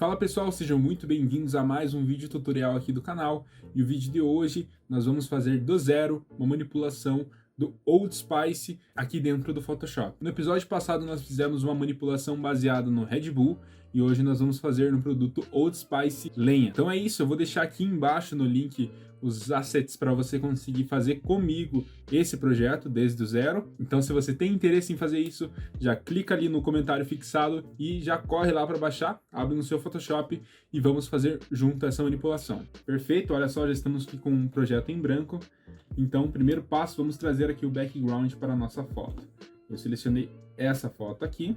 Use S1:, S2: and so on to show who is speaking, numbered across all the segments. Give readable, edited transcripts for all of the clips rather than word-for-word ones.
S1: Fala pessoal, sejam muito bem-vindos a mais um vídeo tutorial aqui do canal. E o vídeo de hoje nós vamos fazer do zero uma manipulação do Old Spice aqui dentro do Photoshop. No episódio passado nós fizemos uma manipulação baseada no Red Bull e hoje nós vamos fazer no produto Old Spice Lenha. Então é isso, eu vou deixar aqui embaixo no link os assets para você conseguir fazer comigo esse projeto desde o zero. Então se você tem interesse em fazer isso, já clica ali no comentário fixado e já corre lá para baixar, abre no seu Photoshop e vamos fazer junto essa manipulação. Perfeito? Olha só, já estamos aqui com um projeto em branco. Então, primeiro passo, vamos trazer aqui o background para a nossa foto. Eu selecionei essa foto aqui.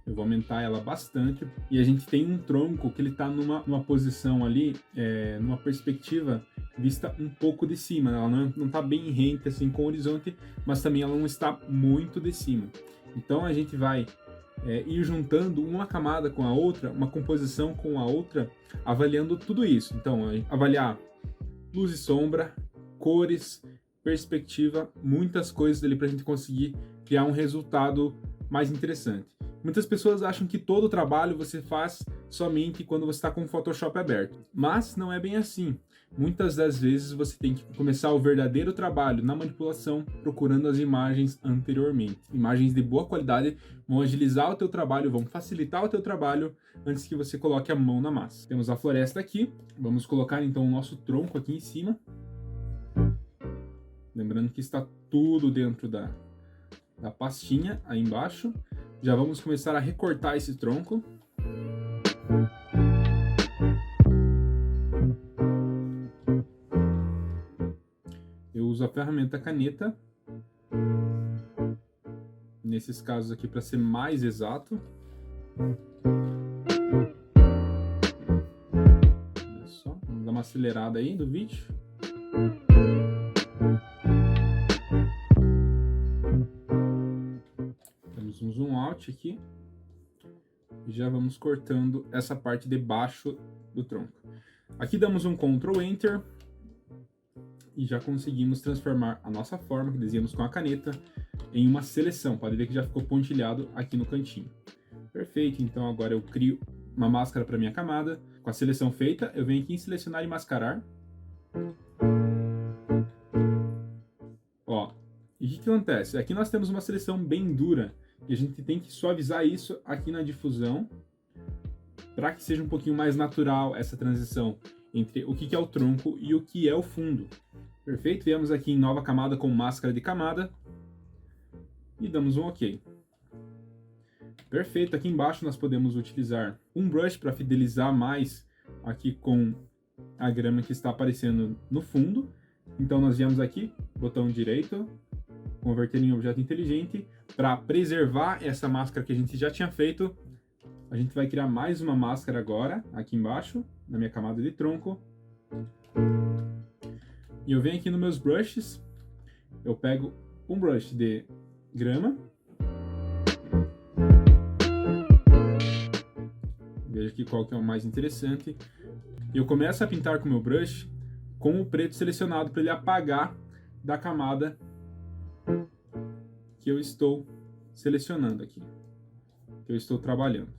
S1: Eu vou aumentar ela bastante. E a gente tem um tronco que ele está numa posição ali, numa perspectiva vista um pouco de cima. Ela não está bem rente assim com o horizonte, mas também ela não está muito de cima. Então a gente vai ir juntando uma camada com a outra, uma composição com a outra, avaliando tudo isso. Então, avaliar luz e sombra, cores, perspectiva, muitas coisas ali para a gente conseguir criar um resultado mais interessante. Muitas pessoas acham que todo o trabalho você faz somente quando você está com o Photoshop aberto, mas não é bem assim. Muitas das vezes você tem que começar o verdadeiro trabalho na manipulação procurando as imagens anteriormente. Imagens de boa qualidade vão agilizar o teu trabalho, vão facilitar o teu trabalho antes que você coloque a mão na massa. Temos a floresta aqui, vamos colocar então o nosso tronco aqui em cima. Lembrando que está tudo dentro da pastinha aí embaixo. Já vamos começar a recortar esse tronco. Eu uso a ferramenta caneta, nesses casos aqui para ser mais exato. Olha só, vamos dar uma acelerada aí do vídeo. Temos um zoom out aqui. E já vamos cortando essa parte de baixo do tronco. Aqui damos um Ctrl Enter. E já conseguimos transformar a nossa forma, que desenhamos com a caneta, em uma seleção. Pode ver que já ficou pontilhado aqui no cantinho. Perfeito, então agora eu crio uma máscara para minha camada. Com a seleção feita, eu venho aqui em selecionar e mascarar. Ó, e o que acontece? Aqui nós temos uma seleção bem dura, e a gente tem que suavizar isso aqui na difusão, para que seja um pouquinho mais natural essa transição entre o que é o tronco e o que é o fundo. Perfeito? Viemos aqui em nova camada com máscara de camada e damos um OK. Perfeito, aqui embaixo nós podemos utilizar um brush para fidelizar mais aqui com a grama que está aparecendo no fundo. Então nós viemos aqui, botão direito, converter em objeto inteligente, para preservar essa máscara que a gente já tinha feito. A gente vai criar mais uma máscara agora, aqui embaixo, na minha camada de tronco. E eu venho aqui nos meus brushes, eu pego um brush de grama. Veja aqui qual que é o mais interessante. E eu começo a pintar com o meu brush com o preto selecionado para ele apagar da camada que eu estou selecionando aqui, que eu estou trabalhando.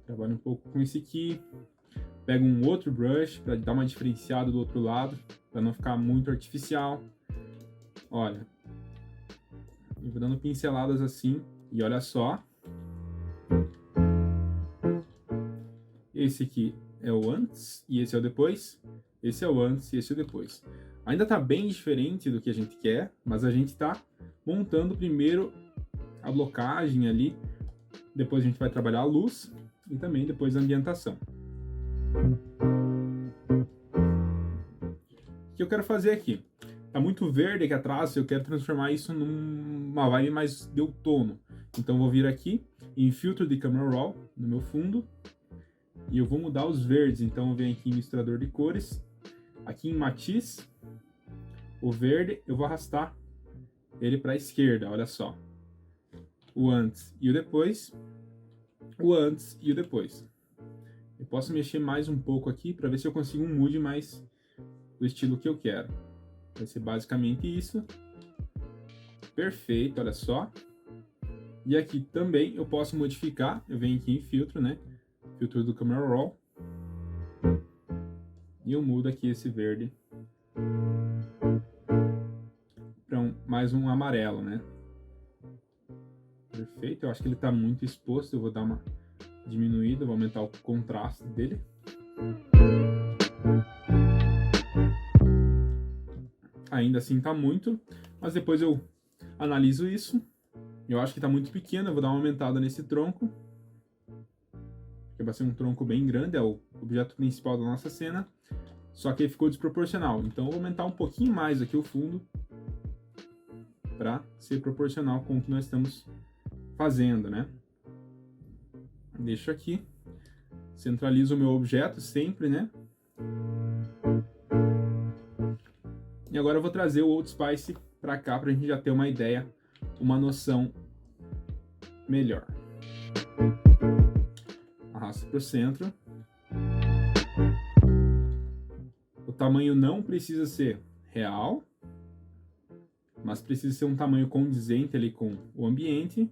S1: Trabalho um pouco com esse aqui, pego um outro brush para dar uma diferenciada do outro lado, para não ficar muito artificial. Olha, eu vou dando pinceladas assim, e olha só. Esse aqui é o antes, e esse é o depois. Esse é o antes, e esse é o depois. Ainda está bem diferente do que a gente quer, mas a gente está montando primeiro a blocagem ali, depois a gente vai trabalhar a luz, e também depois a ambientação. O que eu quero fazer aqui? Tá muito verde aqui atrás, eu quero transformar isso numa vibe mais de outono. Então vou vir aqui em filtro de camera raw no meu fundo e eu vou mudar os verdes. Então eu venho aqui em misturador de cores, aqui em matiz, o verde eu vou arrastar ele para a esquerda, olha só. O antes e o depois, o antes e o depois. Eu posso mexer mais um pouco aqui para ver se eu consigo um mood mais do estilo que eu quero. Vai ser basicamente isso. Perfeito, olha só. E aqui também eu posso modificar, eu venho aqui em filtro, né? filtro do Camera Raw. E eu mudo aqui esse verde para mais um amarelo, né? Perfeito, eu acho que ele está muito exposto, eu vou dar uma diminuída, vou aumentar o contraste dele. Ainda assim está muito, mas depois eu analiso isso. Eu acho que está muito pequeno, eu vou dar uma aumentada nesse tronco. Porque vai ser um tronco bem grande, é o objeto principal da nossa cena. Só que ele ficou desproporcional, então eu vou aumentar um pouquinho mais aqui o fundo para ser proporcional com o que nós estamos fazendo, né? Deixo aqui, centralizo o meu objeto sempre, né? E agora eu vou trazer o Old Spice para cá para a gente já ter uma ideia, uma noção melhor. Arrasto para o centro. O tamanho não precisa ser real, mas precisa ser um tamanho condizente ali com o ambiente.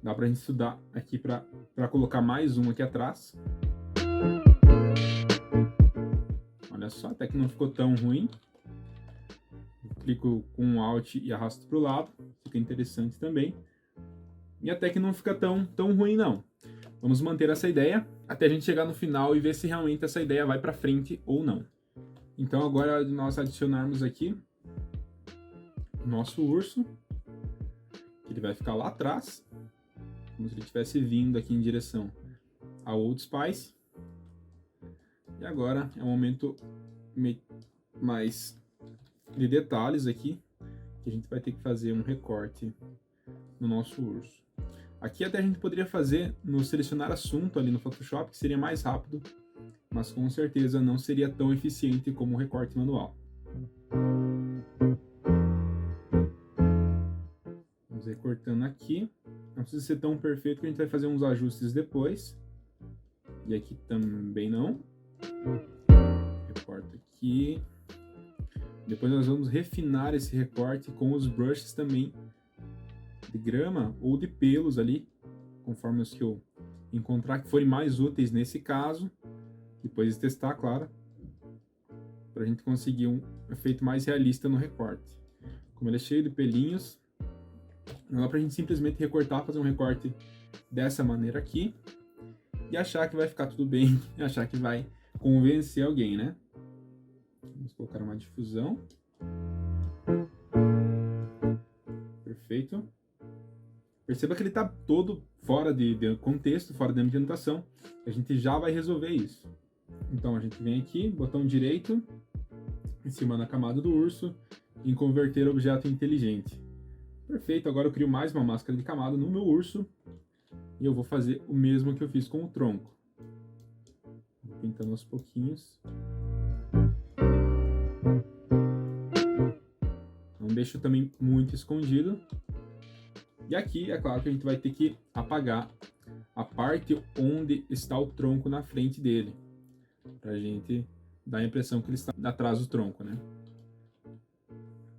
S1: Dá pra gente estudar aqui para colocar mais um aqui atrás. Olha só, até que não ficou tão ruim. Clico com um Alt e arrasto para o lado, fica interessante também. E até que não fica tão ruim não. Vamos manter essa ideia até a gente chegar no final e ver se realmente essa ideia vai para frente ou não. Então agora é hora de nós adicionarmos aqui o nosso urso, que ele vai ficar lá atrás, como se ele estivesse vindo aqui em direção ao Old Spice. E agora é um momento mais de detalhes aqui, que a gente vai ter que fazer um recorte no nosso urso. Aqui até a gente poderia fazer no selecionar assunto ali no Photoshop, que seria mais rápido, mas com certeza não seria tão eficiente como o recorte manual. Vamos recortando aqui. Não precisa ser tão perfeito que a gente vai fazer uns ajustes depois. E aqui também não. Recorto aqui. Depois nós vamos refinar esse recorte com os brushes também de grama ou de pelos ali, conforme os que eu encontrar que forem mais úteis nesse caso. Depois de testar, claro, para a gente conseguir um efeito mais realista no recorte. Como ele é cheio de pelinhos, não dá para a gente simplesmente recortar, fazer um recorte dessa maneira aqui e achar que vai ficar tudo bem, achar que vai convencer alguém, né? Vamos colocar uma difusão. Perfeito. Perceba que ele está todo fora de contexto, fora de ambientação. A gente já vai resolver isso. Então a gente vem aqui, botão direito, em cima da camada do urso, em converter objeto inteligente. Perfeito, agora eu crio mais uma máscara de camada no meu urso. E eu vou fazer o mesmo que eu fiz com o tronco. Vou pintando aos pouquinhos. Não deixo também muito escondido. E aqui, é claro que a gente vai ter que apagar a parte onde está o tronco na frente dele, para a gente dar a impressão que ele está atrás do tronco, né?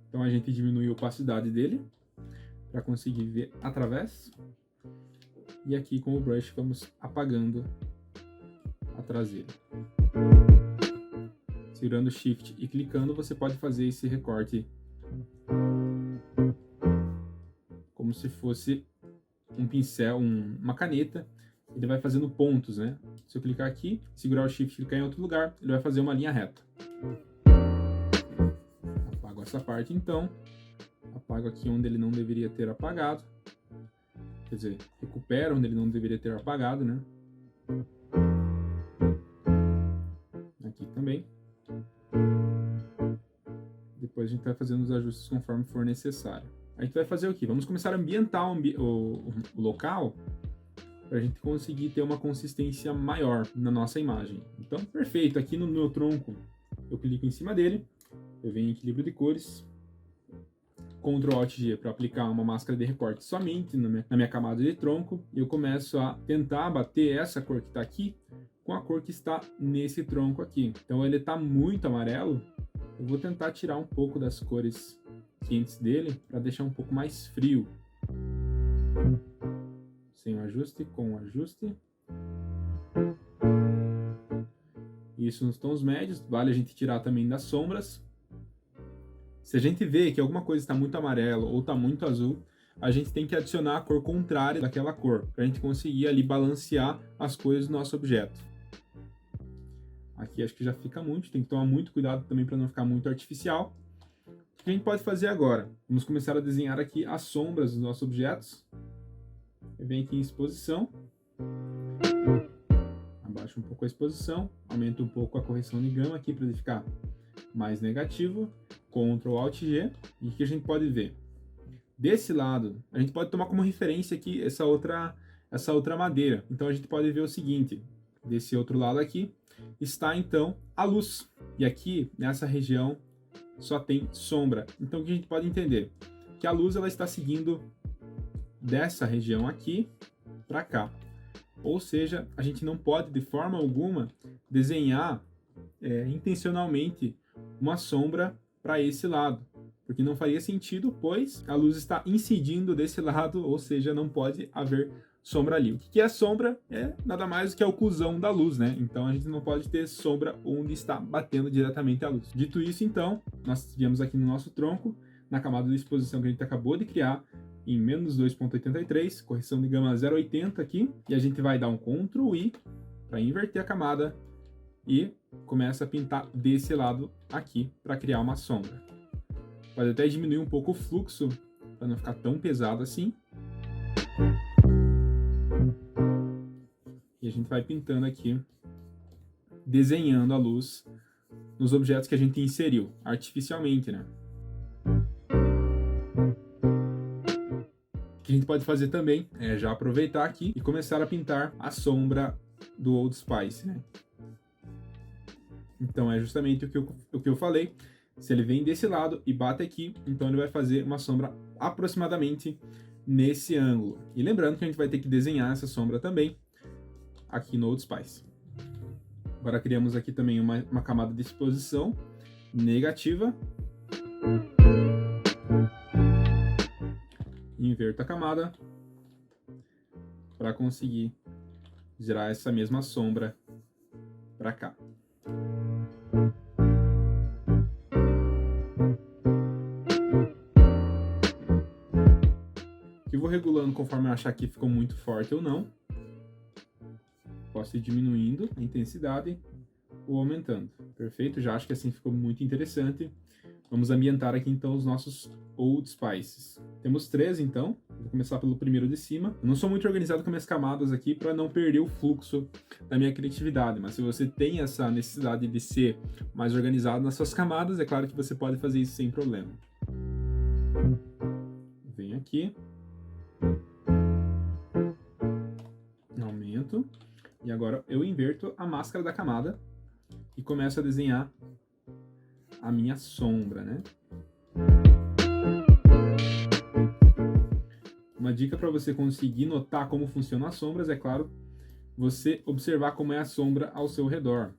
S1: Então a gente diminui a opacidade dele, para conseguir ver através. E aqui com o brush vamos apagando a traseira. Segurando Shift e clicando, você pode fazer esse recorte como se fosse um pincel, uma caneta. Ele vai fazendo pontos, né? Se eu clicar aqui, segurar o Shift e clicar em outro lugar, ele vai fazer uma linha reta. Apago essa parte então. Apago aqui onde ele não deveria ter apagado. Quer dizer, recupero onde ele não deveria ter apagado, né? Aqui também. Depois a gente vai fazendo os ajustes conforme for necessário. A gente vai fazer o quê? Vamos começar a ambientar o local para a gente conseguir ter uma consistência maior na nossa imagem. Então, perfeito. Aqui no meu tronco, eu clico em cima dele, eu venho em equilíbrio de cores, Ctrl Alt G para aplicar uma máscara de recorte somente na minha camada de tronco, e eu começo a tentar bater essa cor que está aqui com a cor que está nesse tronco aqui. Então ele está muito amarelo, eu vou tentar tirar um pouco das cores quentes dele para deixar um pouco mais frio. sem o ajuste, com o ajuste. Isso nos tons médios, vale a gente tirar também das sombras. Se a gente vê que alguma coisa está muito amarelo ou está muito azul, a gente tem que adicionar a cor contrária daquela cor, para a gente conseguir ali balancear as cores do nosso objeto. Aqui acho que já fica muito, tem que tomar muito cuidado também para não ficar muito artificial. O que a gente pode fazer agora? Vamos começar a desenhar aqui as sombras dos nossos objetos. Eu venho aqui em exposição. Abaixo um pouco a exposição, aumento um pouco a correção de gama aqui para ele ficar mais negativo. Ctrl Alt G. E o que a gente pode ver? Desse lado, a gente pode tomar como referência aqui essa outra madeira. Então a gente pode ver o seguinte, desse outro lado aqui, está então a luz. E aqui, nessa região, só tem sombra. Então o que a gente pode entender? Que a luz ela está seguindo dessa região aqui para cá. Ou seja, a gente não pode de forma alguma desenhar intencionalmente uma sombra para esse lado, porque não faria sentido, pois a luz está incidindo desse lado, ou seja, não pode haver sombra ali. O que é sombra? É nada mais do que a oclusão da luz, né? Então a gente não pode ter sombra onde está batendo diretamente a luz. Dito isso, então, nós viemos aqui no nosso tronco, na camada de exposição que a gente acabou de criar, em menos 2.83, correção de gama 0.80 aqui, e a gente vai dar um Ctrl I para inverter a camada e começa a pintar desse lado aqui para criar uma sombra. Pode até diminuir um pouco o fluxo para não ficar tão pesado assim. E a gente vai pintando aqui, desenhando a luz nos objetos que a gente inseriu artificialmente, né? O que a gente pode fazer também é já aproveitar aqui e começar a pintar a sombra do Old Spice, né? Então é justamente o que eu falei. Se ele vem desse lado e bate aqui, então ele vai fazer uma sombra aproximadamente nesse ângulo. E lembrando que a gente vai ter que desenhar essa sombra também aqui no Old Spice. Agora criamos aqui também uma camada de exposição negativa. Inverto a camada para conseguir gerar essa mesma sombra para cá. Eu vou regulando conforme eu achar que ficou muito forte ou não. Posso ir diminuindo a intensidade ou aumentando. Perfeito, já acho que assim ficou muito interessante. Vamos ambientar aqui então os nossos Old Spices. Temos 3 então, vou começar pelo primeiro de cima. Eu não sou muito organizado com minhas camadas aqui para não perder o fluxo da minha criatividade, mas se você tem essa necessidade de ser mais organizado nas suas camadas, é claro que você pode fazer isso sem problema. Venho aqui. Aumento. E agora eu inverto a máscara da camada e começo a desenhar a minha sombra, né? Uma dica para você conseguir notar como funcionam as sombras, é claro, você observar como é a sombra ao seu redor.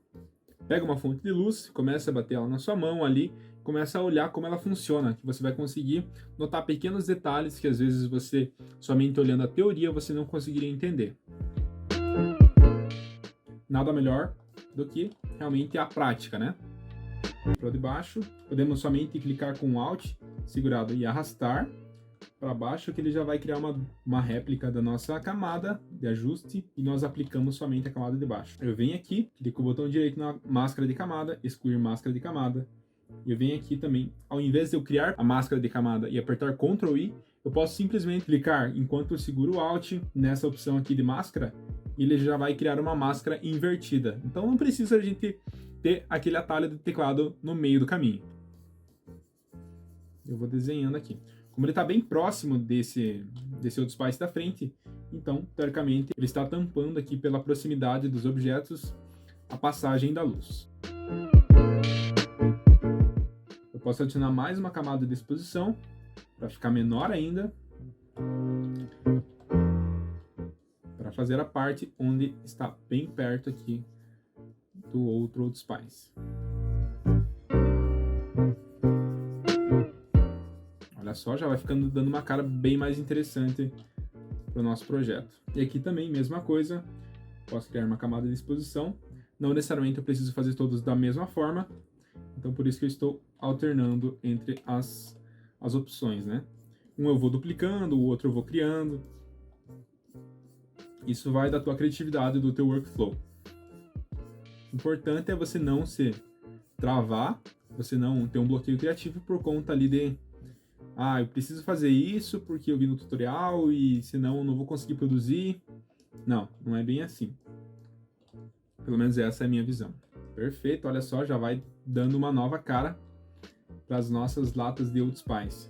S1: Pega uma fonte de luz, começa a bater ela na sua mão ali, começa a olhar como ela funciona, que você vai conseguir notar pequenos detalhes que às vezes você, somente olhando a teoria, você não conseguiria entender. Nada melhor do que realmente a prática, né? Para debaixo, podemos somente clicar com Alt, segurado e arrastar para baixo, que ele já vai criar uma réplica da nossa camada de ajuste e nós aplicamos somente a camada de baixo. Eu venho aqui, clico o botão direito na máscara de camada, excluir máscara de camada. E eu venho aqui também, ao invés de eu criar a máscara de camada e apertar Ctrl I, eu posso simplesmente clicar enquanto eu seguro o Alt nessa opção aqui de máscara, e ele já vai criar uma máscara invertida. Então não precisa a gente ter aquele atalho do teclado no meio do caminho. Eu vou desenhando aqui. Como ele está bem próximo desse Old Spice da frente, então, teoricamente, ele está tampando aqui pela proximidade dos objetos a passagem da luz. Eu posso adicionar mais uma camada de exposição para ficar menor ainda, para fazer a parte onde está bem perto aqui do outro Old Spice. Olha só, já vai ficando dando uma cara bem mais interessante para o nosso projeto. E aqui também, mesma coisa, posso criar uma camada de exposição. Não necessariamente eu preciso fazer todos da mesma forma, então por isso que eu estou alternando entre as opções, né? Um eu vou duplicando, o outro eu vou criando. Isso vai da tua criatividade, do teu workflow. O importante é você não se travar, você não ter um bloqueio criativo por conta ali de eu preciso fazer isso porque eu vi no tutorial e senão eu não vou conseguir produzir. Não, não é bem assim. Pelo menos essa é a minha visão. Perfeito, olha só, já vai dando uma nova cara para as nossas latas de Old Spice.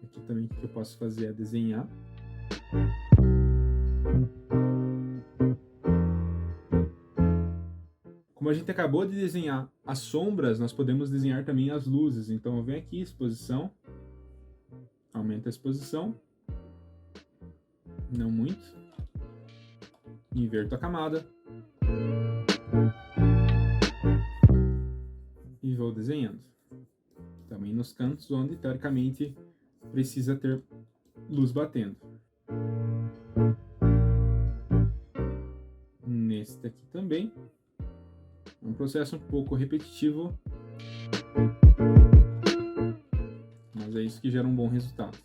S1: Aqui também o que eu posso fazer é desenhar. Como a gente acabou de desenhar as sombras, nós podemos desenhar também as luzes. Então eu venho aqui, exposição, aumenta a exposição, não muito, inverto a camada e vou desenhando. Também nos cantos onde teoricamente precisa ter luz batendo. Neste aqui também. É um processo um pouco repetitivo, mas é isso que gera um bom resultado.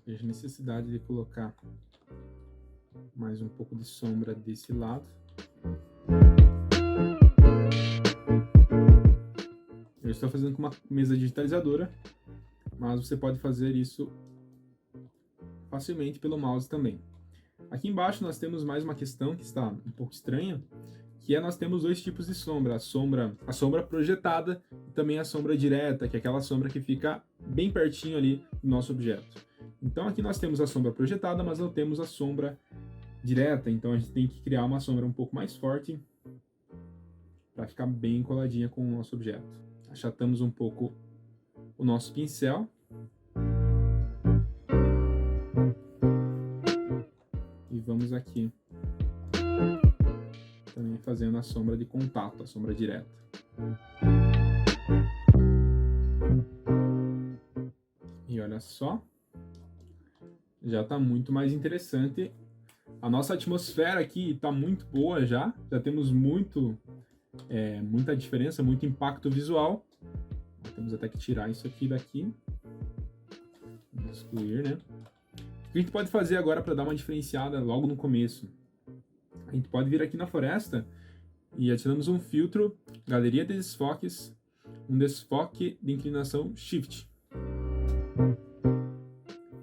S1: Vejo necessidade de colocar mais um pouco de sombra desse lado. Eu estou fazendo com uma mesa digitalizadora, mas você pode fazer isso facilmente pelo mouse também. Aqui embaixo nós temos mais uma questão que está um pouco estranha, que é nós temos dois tipos de sombra, a sombra projetada e também a sombra direta, que é aquela sombra que fica bem pertinho ali do nosso objeto. Então aqui nós temos a sombra projetada, mas não temos a sombra direta, então a gente tem que criar uma sombra um pouco mais forte para ficar bem coladinha com o nosso objeto. Achatamos um pouco o nosso pincel. E vamos aqui também fazendo a sombra de contato, a sombra direta. E olha só, já está muito mais interessante. A nossa atmosfera aqui está muito boa já temos muita diferença, muito impacto visual. Temos até que tirar isso aqui daqui. Vamos excluir, né? O que a gente pode fazer agora para dar uma diferenciada logo no começo? A gente pode vir aqui na floresta e adicionamos um filtro, galeria de desfoques, um desfoque de inclinação Shift.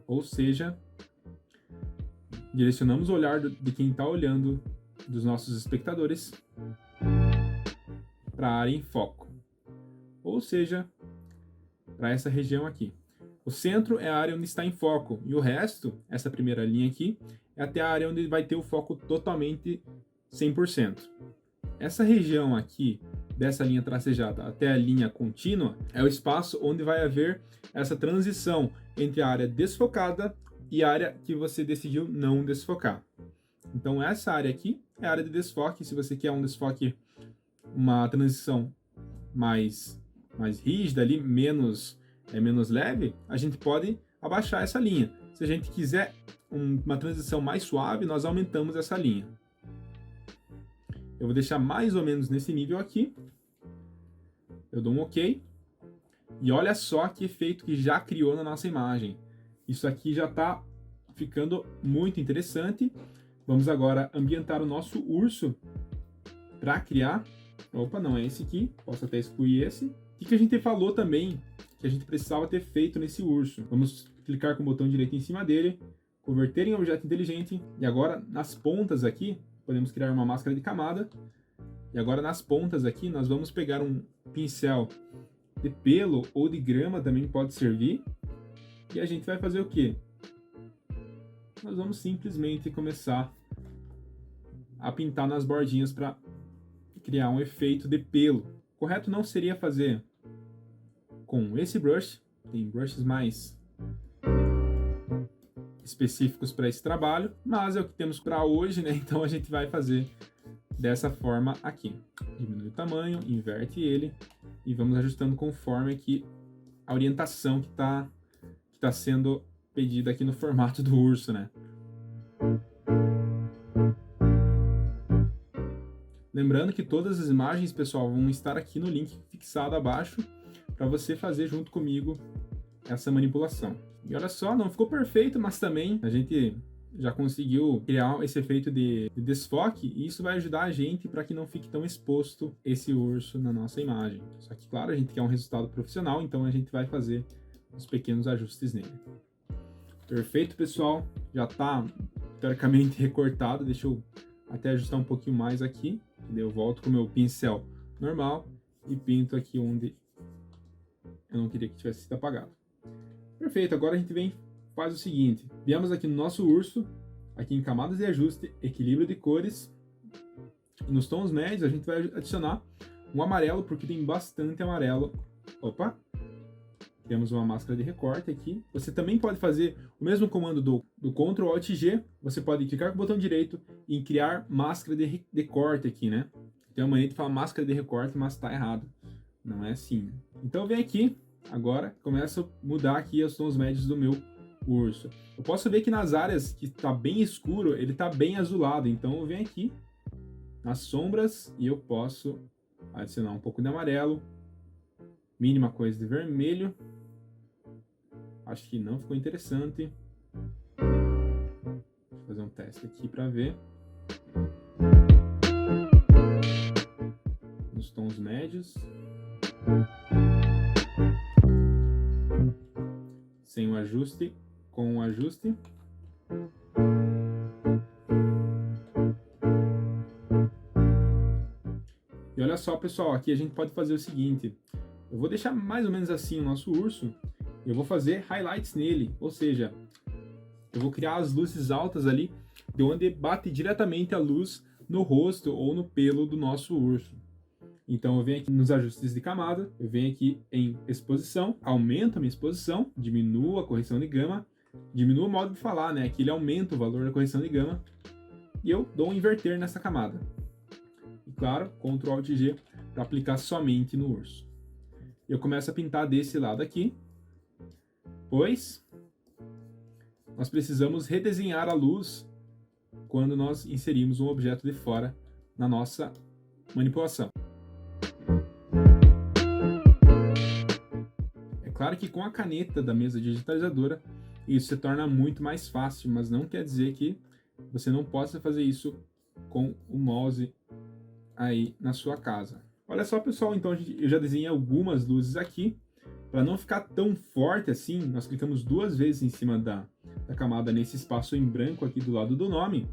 S1: Ou seja, direcionamos o olhar de quem está olhando, dos nossos espectadores, para a área em foco. Ou seja, para essa região aqui. O centro é a área onde está em foco, e o resto, essa primeira linha aqui, é até a área onde vai ter o foco totalmente 100%. Essa região aqui, dessa linha tracejada até a linha contínua, é o espaço onde vai haver essa transição entre a área desfocada e a área que você decidiu não desfocar. Então essa área aqui é a área de desfoque. Se você quer um desfoque, uma transição mais rígida ali, menos leve, a gente pode abaixar essa linha. Se a gente quiser uma transição mais suave, nós aumentamos essa linha. Eu vou deixar mais ou menos nesse nível aqui. Eu dou um OK. E olha só que efeito que já criou na nossa imagem. Isso aqui já está ficando muito interessante. Vamos agora ambientar o nosso urso para criar... Opa, não é esse aqui. Posso até excluir esse. O que a gente falou também que a gente precisava ter feito nesse urso? Vamos clicar com o botão direito em cima dele, converter em objeto inteligente, e agora nas pontas aqui, podemos criar uma máscara de camada, e agora nas pontas aqui nós vamos pegar um pincel de pelo ou de grama, também pode servir, e a gente vai fazer o quê? Nós vamos simplesmente começar a pintar nas bordinhas para criar um efeito de pelo. Correto não seria fazer com esse brush, tem brushes mais específicos para esse trabalho, mas é o que temos para hoje, né? Então a gente vai fazer dessa forma aqui. Diminui o tamanho, inverte ele e vamos ajustando conforme aqui a orientação que tá sendo pedida aqui no formato do urso, né? Lembrando que todas as imagens, pessoal, vão estar aqui no link fixado abaixo para você fazer junto comigo essa manipulação. E olha só, não ficou perfeito, mas também a gente já conseguiu criar esse efeito de desfoque e isso vai ajudar a gente para que não fique tão exposto esse urso na nossa imagem. Só que, claro, a gente quer um resultado profissional, então a gente vai fazer os pequenos ajustes nele. Perfeito, pessoal. Já está teoricamente recortado. Deixa eu até ajustar um pouquinho mais aqui. Eu volto com o meu pincel normal e pinto aqui onde eu não queria que tivesse sido apagado. Perfeito, agora a gente faz o seguinte. Viemos aqui no nosso urso, aqui em camadas de ajuste, equilíbrio de cores. E nos tons médios a gente vai adicionar um amarelo, porque tem bastante amarelo. Opa! Temos uma máscara de recorte aqui. Você também pode fazer o mesmo comando do Ctrl Alt G. Você pode clicar com o botão direito e criar máscara de corte aqui, né? Tem uma maneira de falar máscara de recorte, mas tá errado. Não é assim. Então vem aqui, agora começa a mudar aqui os tons médios do meu urso. Eu posso ver que nas áreas que tá bem escuro, ele tá bem azulado. Então eu venho aqui nas sombras e eu posso adicionar um pouco de amarelo. Mínima coisa de vermelho. Acho que não ficou interessante. Vou fazer um teste aqui para ver. Nos tons médios. Sem o ajuste, com o ajuste. E olha só, pessoal, aqui a gente pode fazer o seguinte. Eu vou deixar mais ou menos assim o nosso urso. Eu vou fazer highlights nele, ou seja, eu vou criar as luzes altas ali, de onde bate diretamente a luz no rosto ou no pelo do nosso urso. Então eu venho aqui nos ajustes de camada, eu venho aqui em exposição, aumento a minha exposição, diminuo a correção de gama, diminuo o modo de falar, né? Aqui ele aumenta o valor da correção de gama, e eu dou um inverter nessa camada. E claro, Ctrl Alt G para aplicar somente no urso. Eu começo a pintar desse lado aqui, pois nós precisamos redesenhar a luz quando nós inserimos um objeto de fora na nossa manipulação. É claro que com a caneta da mesa digitalizadora isso se torna muito mais fácil, mas não quer dizer que você não possa fazer isso com o mouse aí na sua casa. Olha só, pessoal, então eu já desenhei algumas luzes aqui. Para não ficar tão forte assim, nós clicamos 2 vezes em cima da camada nesse espaço em branco aqui do lado do nome.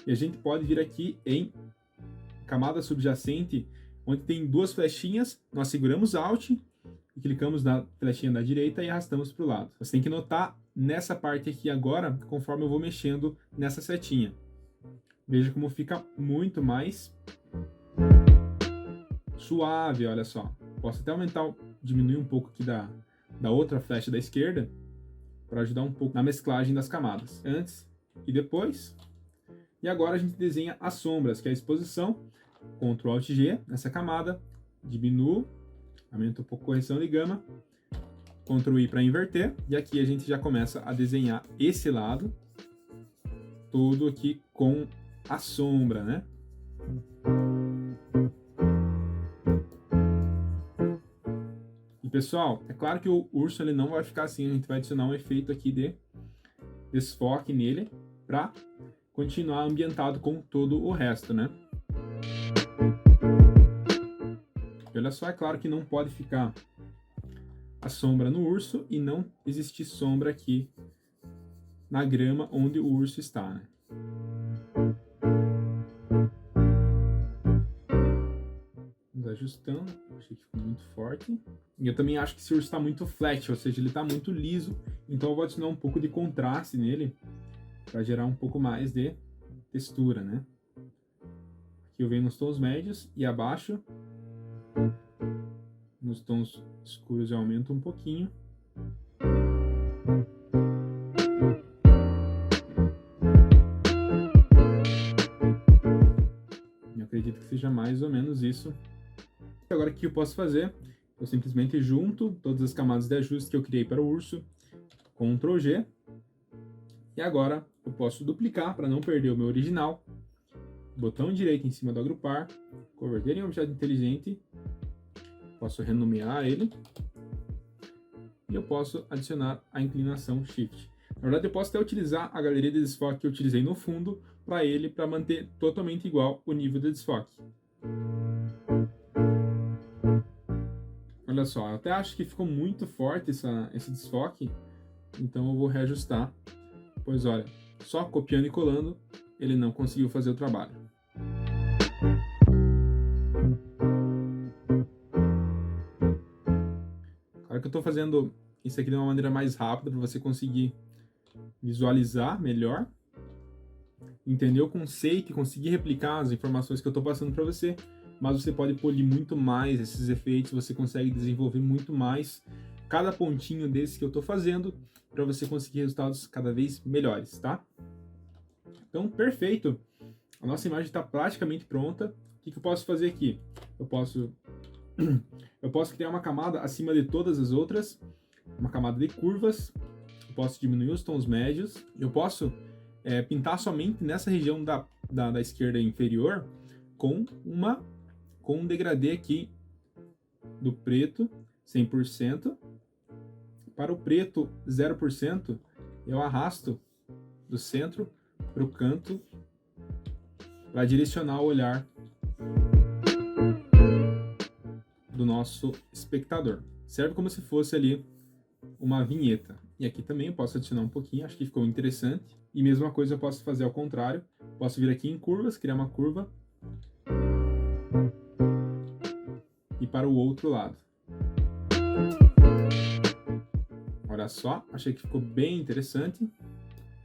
S1: E a gente pode vir aqui em camada subjacente, onde tem 2 flechinhas. Nós seguramos Alt e clicamos na flechinha da direita e arrastamos para o lado. Você tem que notar nessa parte aqui agora, conforme eu vou mexendo nessa setinha. Veja como fica muito mais suave, olha só. Posso até diminuir um pouco aqui da outra flecha da esquerda para ajudar um pouco na mesclagem das camadas, antes e depois. E agora a gente desenha as sombras, que é a exposição, Ctrl Alt G nessa camada, diminuo, aumento um pouco a correção de gama, Ctrl I para inverter, e aqui a gente já começa a desenhar esse lado, todo aqui com a sombra, né? E pessoal, é claro que o urso ele não vai ficar assim, a gente vai adicionar um efeito aqui de desfoque nele para continuar ambientado com todo o resto, né? E olha só, é claro que não pode ficar a sombra no urso e não existir sombra aqui na grama onde o urso está, né? Vamos ajustando, achei que ficou muito forte. E eu também acho que esse urso está muito flat, ou seja, ele está muito liso, então eu vou adicionar um pouco de contraste nele para gerar um pouco mais de textura, né? Aqui eu venho nos tons médios e abaixo, nos tons escuros eu aumento um pouquinho. Eu acredito seja mais ou menos isso. Agora o que eu posso fazer? Eu simplesmente junto todas as camadas de ajuste que eu criei para o urso, Ctrl G, e agora eu posso duplicar para não perder o meu original, botão direito em cima do agrupar, converter em objeto inteligente, posso renomear ele, e eu posso adicionar a inclinação Shift. Na verdade, eu posso até utilizar a galeria de desfoque que eu utilizei no fundo para manter totalmente igual o nível de desfoque. Olha só, eu até acho que ficou muito forte esse desfoque, então eu vou reajustar, pois olha, só copiando e colando, ele não conseguiu fazer o trabalho. Claro que eu estou fazendo isso aqui de uma maneira mais rápida para você conseguir visualizar melhor, entender o conceito e conseguir replicar as informações que eu estou passando para você, mas você pode polir muito mais esses efeitos, você consegue desenvolver muito mais cada pontinho desse que eu estou fazendo para você conseguir resultados cada vez melhores, tá? Então, perfeito! A nossa imagem está praticamente pronta. O que eu posso fazer aqui? Eu posso criar uma camada acima de todas as outras, uma camada de curvas, eu posso diminuir os tons médios, eu posso pintar somente nessa região da esquerda inferior com um degradê aqui do preto 100%, para o preto 0%, eu arrasto do centro para o canto para direcionar o olhar do nosso espectador. Serve como se fosse ali uma vinheta. E aqui também eu posso adicionar um pouquinho, acho que ficou interessante. E mesma coisa eu posso fazer ao contrário. Posso vir aqui em curvas, criar uma curva. E para o outro lado. Olha só, achei que ficou bem interessante.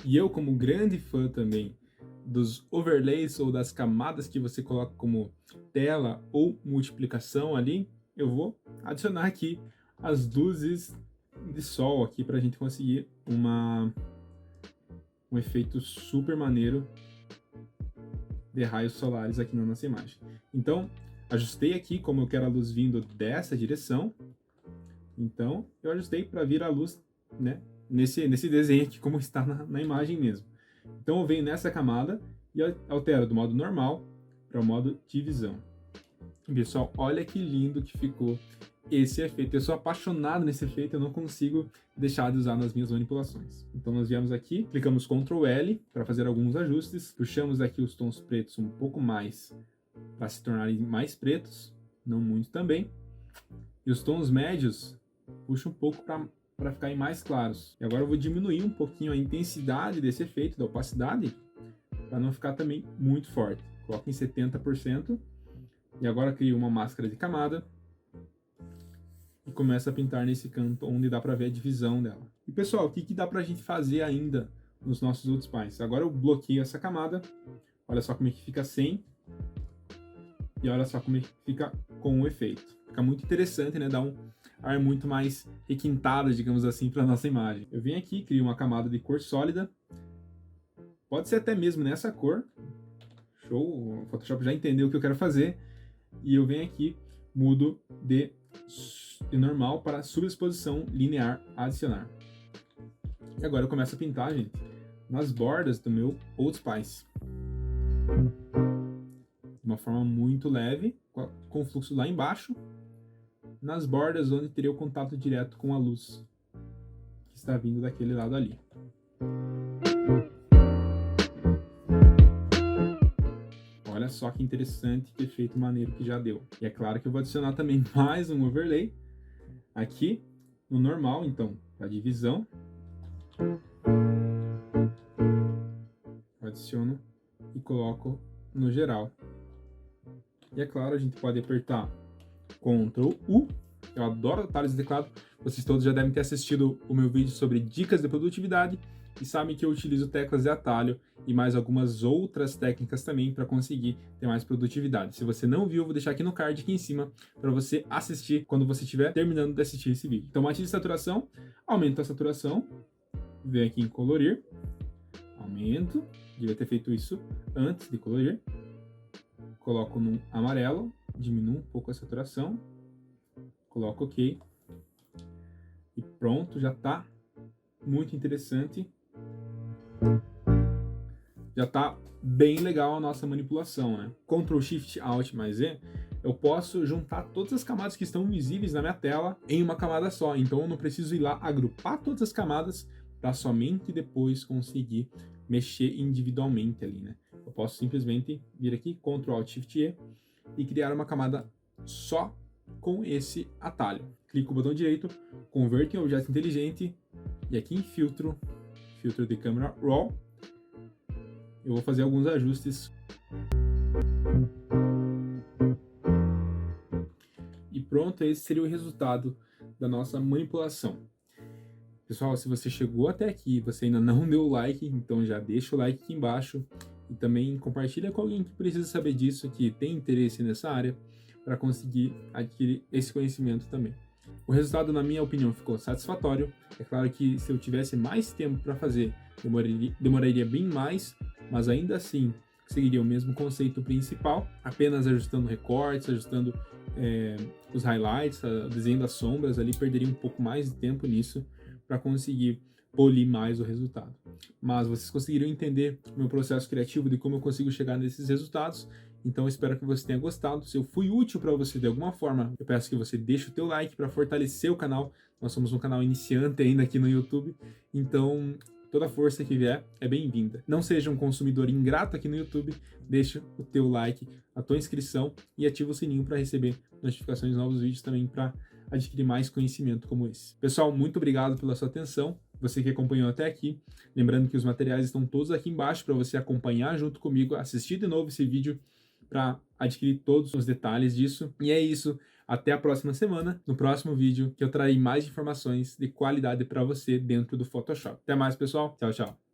S1: E eu, como grande fã também dos overlays ou das camadas que você coloca como tela ou multiplicação ali, eu vou adicionar aqui as luzes de sol aqui para a gente conseguir um efeito super maneiro de raios solares aqui na nossa imagem. Então, ajustei aqui como eu quero a luz vindo dessa direção. Então, eu ajustei para vir a luz, né, nesse desenho aqui como está na imagem mesmo. Então, eu venho nessa camada e altero do modo normal para o modo divisão. E, pessoal, olha que lindo que ficou esse efeito. Eu sou apaixonado nesse efeito, eu não consigo deixar de usar nas minhas manipulações. Então nós viemos aqui, clicamos Ctrl L para fazer alguns ajustes, puxamos aqui os tons pretos um pouco mais para se tornarem mais pretos, não muito também, e os tons médios puxo um pouco para ficarem mais claros. E agora eu vou diminuir um pouquinho a intensidade desse efeito, da opacidade, para não ficar também muito forte. Coloco em 70%, e agora crio uma máscara de camada, e começa a pintar nesse canto onde dá para ver a divisão dela. E pessoal, o que dá para a gente fazer ainda nos nossos outros pais? Agora eu bloqueio essa camada, olha só como é que fica sem, e olha só como é que fica com o efeito. Fica muito interessante, né? Dá um ar muito mais requintado, digamos assim, para nossa imagem. Eu venho aqui, crio uma camada de cor sólida, pode ser até mesmo nessa cor, show, o Photoshop já entendeu o que eu quero fazer, e eu venho aqui, mudo de normal para subexposição linear adicionar. E agora eu começo a pintar, gente, nas bordas do meu Old Spice. De uma forma muito leve, com o fluxo lá embaixo, nas bordas onde teria o contato direto com a luz que está vindo daquele lado ali. Olha só que interessante, que efeito maneiro que já deu. E é claro que eu vou adicionar também mais um overlay aqui no normal, então, a divisão. Eu adiciono e coloco no geral. E é claro, a gente pode apertar Ctrl U. Eu adoro atalhos de teclado. Vocês todos já devem ter assistido o meu vídeo sobre dicas de produtividade e sabem que eu utilizo teclas de atalho e mais algumas outras técnicas também para conseguir ter mais produtividade. Se você não viu, eu vou deixar aqui no card aqui em cima para você assistir quando você estiver terminando de assistir esse vídeo. Então, mate de saturação, aumento a saturação, venho aqui em colorir, aumento, devia ter feito isso antes de colorir, coloco no amarelo, diminuo um pouco a saturação, coloco OK. E pronto, já tá muito interessante. Já tá bem legal a nossa manipulação, né? Ctrl Shift Alt mais E, eu posso juntar todas as camadas que estão visíveis na minha tela em uma camada só. Então eu não preciso ir lá agrupar todas as camadas para somente depois conseguir mexer individualmente ali, né? Eu posso simplesmente vir aqui, Ctrl Alt Shift E, e criar uma camada só com esse atalho. Clico o botão direito, Convert em objeto inteligente, e aqui em filtro de câmera RAW, eu vou fazer alguns ajustes. E pronto, esse seria o resultado da nossa manipulação. Pessoal, se você chegou até aqui e você ainda não deu o like, então já deixa o like aqui embaixo e também compartilha com alguém que precisa saber disso, que tem interesse nessa área, para conseguir adquirir esse conhecimento também. O resultado, na minha opinião, ficou satisfatório. É claro que se eu tivesse mais tempo para fazer, demoraria bem mais, mas ainda assim seguiria o mesmo conceito principal, apenas ajustando recortes, ajustando os highlights, o desenho das sombras ali, perderia um pouco mais de tempo nisso para conseguir polir mais o resultado. Mas vocês conseguiram entender o meu processo criativo de como eu consigo chegar nesses resultados. Então eu espero que você tenha gostado. Se eu fui útil para você de alguma forma, eu peço que você deixe o teu like para fortalecer o canal. Nós somos um canal iniciante ainda aqui no YouTube, então toda força que vier é bem-vinda. Não seja um consumidor ingrato aqui no YouTube, deixa o teu like, a tua inscrição e ativa o sininho para receber notificações de novos vídeos também, para adquirir mais conhecimento como esse. Pessoal, muito obrigado pela sua atenção, você que acompanhou até aqui. Lembrando que os materiais estão todos aqui embaixo para você acompanhar junto comigo, assistir de novo esse vídeo para adquirir todos os detalhes disso. E é isso, até a próxima semana, no próximo vídeo, que eu trarei mais informações de qualidade para você dentro do Photoshop. Até mais, pessoal. Tchau, tchau.